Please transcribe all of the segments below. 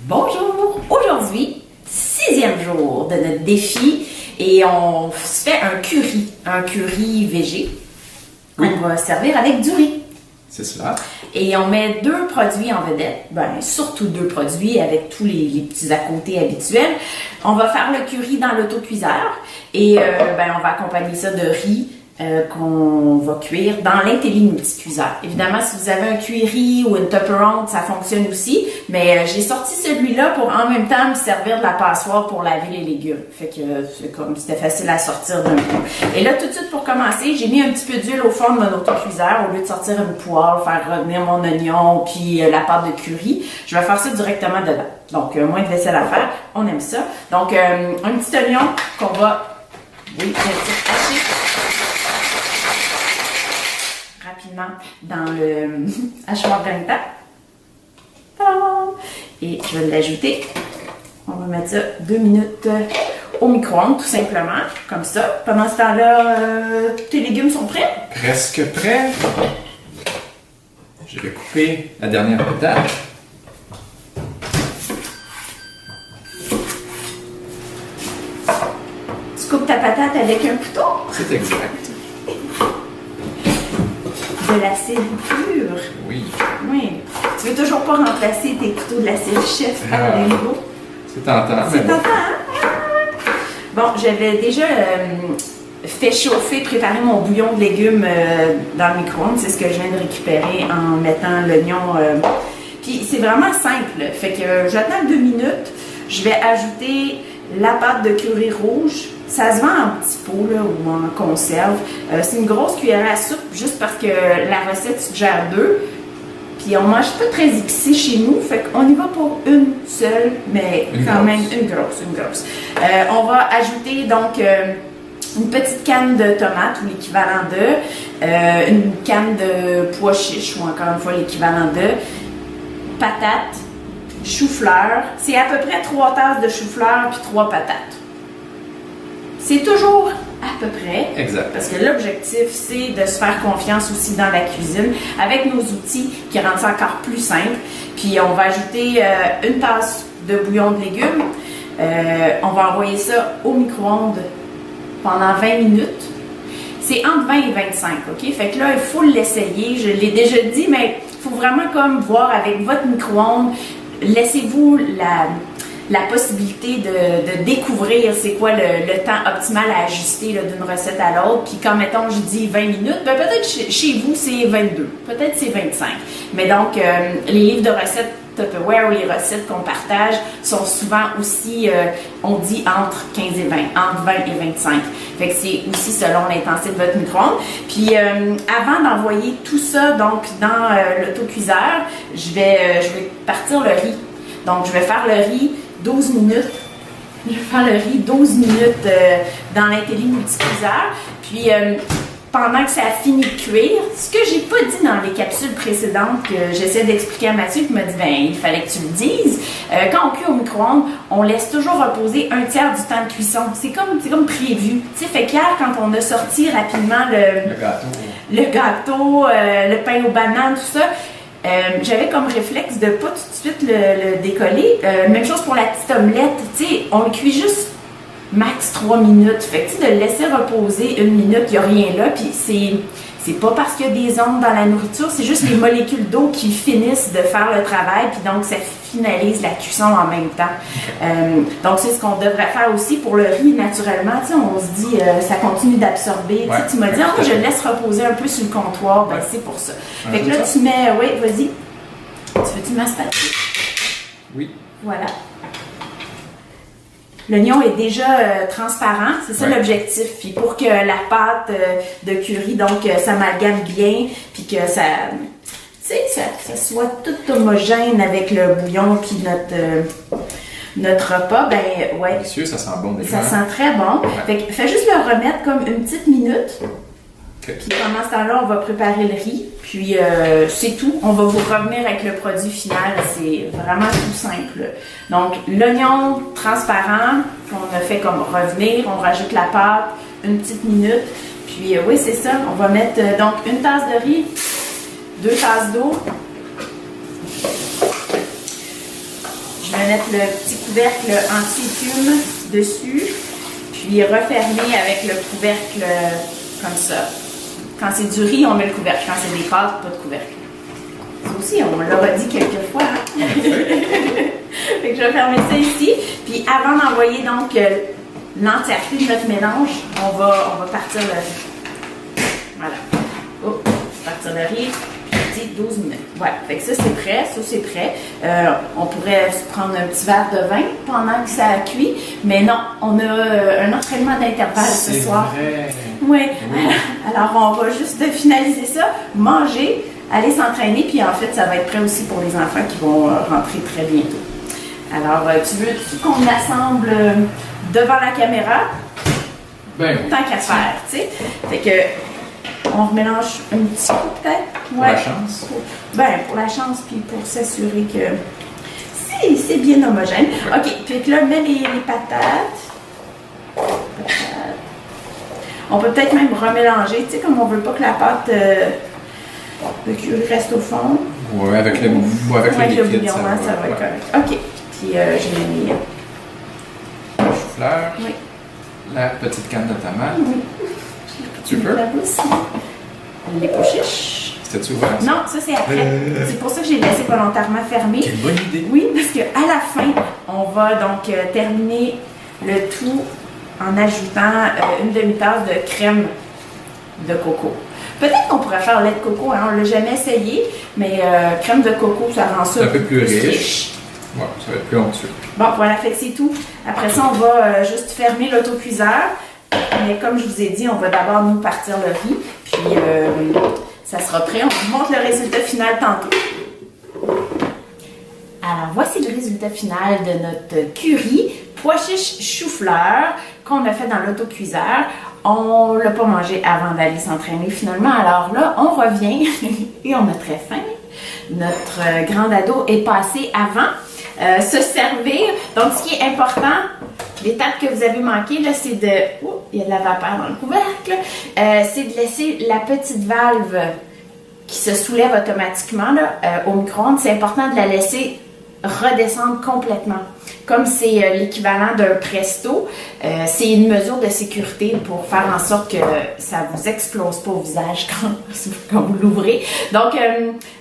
Bonjour! Aujourd'hui, 6e jour de notre défi et on se fait un curry végé qu'on va servir avec du riz. C'est cela. Et on met 2 produits en vedette, surtout 2 produits avec tous les petits à côté habituels. On va faire le curry dans l'autocuiseur et on va accompagner ça de riz qu'on va cuire dans l'Intelli multicuiseur. Évidemment, si vous avez un cuiri ou une Tupperware, ça fonctionne aussi, mais j'ai sorti celui-là pour en même temps me servir de la passoire pour laver les légumes. Fait que c'était facile à sortir d'un coup. Et là, tout de suite pour commencer, j'ai mis un petit peu d'huile au fond de mon autocuiseur au lieu de sortir une poêle, faire revenir mon oignon puis la pâte de curry. Je vais faire ça directement dedans. Donc, moins de vaisselle à faire. On aime ça. Donc, un petit oignon qu'on va hacher rapidement dans le hachoir granita. Et je vais l'ajouter. On va mettre ça 2 minutes au micro-ondes, tout simplement, comme ça. Pendant ce temps-là, tes légumes sont prêts? Presque prêt. Je vais couper la dernière patate. Tu coupes ta patate avec un couteau? C'est exact. De l'acide pur. Oui. Oui. Tu veux toujours pas remplacer tes couteaux de l'acide chef par les nouveaux? C'est tentant. C'est tentant, hein? Bon, j'avais déjà fait chauffer, préparer mon bouillon de légumes dans le micro-ondes. C'est ce que je viens de récupérer en mettant l'oignon. Puis c'est vraiment simple. Fait que j'attends 2 minutes. Je vais ajouter la pâte de curry rouge. Ça se vend en petits pots là, ou en conserve. C'est une grosse cuillère à soupe juste parce que la recette suggère 2. Puis on mange pas très épicé chez nous, fait qu'on y va pour une seule, mais quand même une grosse. On va ajouter donc une petite canne de tomates ou l'équivalent de, une canne de pois chiches ou encore une fois l'équivalent de, patates, chou-fleur. C'est à peu près 3 tasses de chou-fleur puis 3 patates. C'est toujours à peu près. Exact. Parce que l'objectif, c'est de se faire confiance aussi dans la cuisine avec nos outils qui rendent ça encore plus simple. Puis on va ajouter une tasse de bouillon de légumes. On va envoyer ça au micro-ondes pendant 20 minutes. C'est entre 20 et 25, OK? Fait que là, il faut l'essayer. Je l'ai déjà dit, mais il faut vraiment comme voir avec votre micro-ondes. Laissez-vous la possibilité de découvrir c'est quoi le temps optimal à ajuster d'une recette à l'autre. Puis quand, mettons, je dis 20 minutes, peut-être chez vous, c'est 22. Peut-être c'est 25. Mais donc, les livres de recettes Tupperware ou les recettes qu'on partage sont souvent aussi, on dit entre 15 et 20, entre 20 et 25. Fait que c'est aussi selon l'intensité de votre micro-ondes. Puis avant d'envoyer tout ça donc dans l'autocuiseur, je vais partir le riz. Donc, je vais faire le riz 12 minutes. Je vais faire le riz 12 minutes dans l'Intelli multicuiseur. Puis, pendant que ça a fini de cuire, ce que j'ai pas dit dans les capsules précédentes que j'essaie d'expliquer à Mathieu, qui m'a dit, il fallait que tu le dises. Quand on cuit au micro-ondes, on laisse toujours reposer 1/3 du temps de cuisson. C'est comme prévu. Tu sais, fait clair, quand on a sorti rapidement le gâteau, le pain aux bananes, tout ça, j'avais comme réflexe de pas tout de suite le décoller. Même chose pour la petite omelette. Tu sais, on le cuit juste max 3 minutes. Fait que de le laisser reposer 1 minute, il n'y a rien là. Puis c'est pas parce qu'il y a des ondes dans la nourriture, c'est juste les molécules d'eau qui finissent de faire le travail. Puis donc, ça finalise la cuisson en même temps. Donc, c'est ce qu'on devrait faire aussi pour le riz naturellement. Tu sais, on se dit, ça continue d'absorber. Ouais, tu m'as dit, je le laisse reposer un peu sur le comptoir. C'est pour ça. Fait que là, tu mets, vas-y. Tu veux-tu m'asphaler? Oui. Voilà. L'oignon est déjà transparent, c'est ça l'objectif. Puis pour que la pâte de curry, donc, s'amalgame bien, puis que ça soit tout homogène avec le bouillon puis notre repas, Monsieur, ça sent bon déjà. Ça sent très bon. Ouais. Fait que fais juste le remettre comme une petite minute. Okay. Puis pendant ce temps-là, on va préparer le riz. Puis c'est tout. On va vous revenir avec le produit final. C'est vraiment tout simple. Donc, l'oignon transparent qu'on a fait comme revenir. On rajoute la pâte, 1 petite minute. Puis oui, c'est ça. On va mettre donc 1 tasse de riz, 2 tasses d'eau. Je mets va mettre le petit couvercle anti-écume dessus, puis refermer avec le couvercle comme ça. Quand c'est du riz, on met le couvercle. Quand c'est des pâtes, pas de couvercle. Ça aussi, on l'aura dit quelques fois. Hein? Fait que je vais fermer ça ici. Puis avant d'envoyer donc l'entièreté de notre mélange, on va partir le riz. Voilà. Oh, partir le riz. 12 minutes. Voilà. Fait que ça, c'est prêt. Ça, c'est prêt. On pourrait se prendre un petit verre de vin pendant que ça cuit. Mais non, on a un entraînement d'intervalle ce soir. Vrai. Oui. Alors, on va juste finaliser ça, manger, aller s'entraîner. Puis, en fait, ça va être prêt aussi pour les enfants qui vont rentrer très bientôt. Alors, tu veux qu'on assemble devant la caméra? Ben, Tant qu'à faire, tu sais. Fait que on remélange un petit peu peut-être. Pour la chance. Pour la chance, puis pour s'assurer que c'est bien homogène. OK, puis là, mets les patates. On peut peut-être même remélanger, tu sais, comme on veut pas que la pâte de curry reste au fond. Oui, avec le liquide, bouillon, ça va être correct. OK, puis je vais mis le chou-fleur, oui. La petite canne de tomate. Oui. Tu peux? Les pois chiches. C'était-tu ouvert? Non, ça c'est après. C'est pour ça que j'ai laissé volontairement fermé. Quelle bonne idée! Oui, parce qu'à la fin, on va donc terminer le tout en ajoutant une demi-tasse de crème de coco. Peut-être qu'on pourrait faire lait de coco, hein? On ne l'a jamais essayé, mais crème de coco, ça rend ça un peu plus riche. Ouais, ça va être plus onctueux. Bon, voilà, fait que c'est tout. Après ça, on va juste fermer l'autocuiseur. Mais comme je vous ai dit, on va d'abord nous partir le riz, puis ça sera prêt. On vous montre le résultat final tantôt. Alors, voici le résultat final de notre curry pois chiches chou-fleur qu'on a fait dans l'autocuiseur. On ne l'a pas mangé avant d'aller s'entraîner finalement. Alors là, on revient et on a très faim. Notre grand ado est passé avant se servir. Donc, ce qui est important, l'étape que vous avez manqué, là, c'est de... Oh, il y a de la vapeur dans le couvercle. C'est de laisser la petite valve qui se soulève automatiquement là, au micro-ondes. C'est important de la laisser redescendre complètement. Comme c'est l'équivalent d'un presto, c'est une mesure de sécurité pour faire en sorte que ça ne vous explose pas au visage quand vous l'ouvrez. Donc,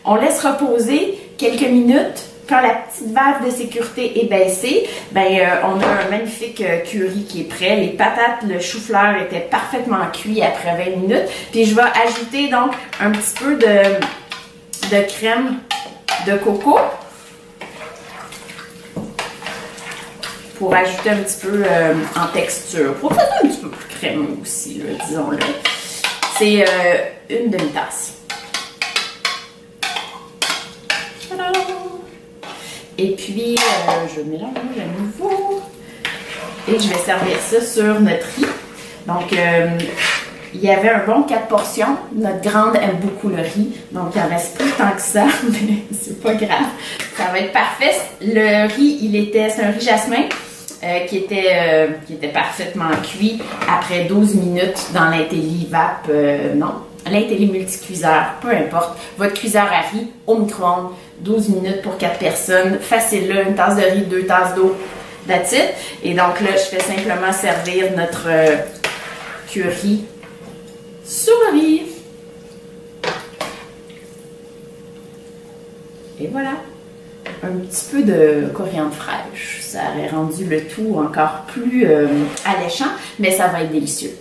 on laisse reposer quelques minutes. Quand la petite valve de sécurité est baissée, on a un magnifique curry qui est prêt. Les patates, le chou-fleur étaient parfaitement cuits après 20 minutes. Puis je vais ajouter donc un petit peu de crème de coco pour ajouter un petit peu en texture. Pour faire un petit peu plus crémeux aussi, là, disons-le. C'est une demi-tasse. Et puis, je mélange à nouveau. Et je vais servir ça sur notre riz. Donc, il y avait un bon 4 portions. Notre grande aime beaucoup le riz. Donc, il en reste plus tant que ça, mais c'est pas grave. Ça va être parfait. Le riz, c'est un riz jasmin qui était parfaitement cuit après 12 minutes dans l'Intelli-Vap. L'Intelli multicuiseur, peu importe. Votre cuiseur à riz au micro-ondes, 12 minutes pour 4 personnes. Facile là, une tasse de riz, 2 tasses d'eau, that's it. Et donc là, je fais simplement servir notre curry sur le riz. Et voilà. Un petit peu de coriandre fraîche. Ça aurait rendu le tout encore plus alléchant, mais ça va être délicieux.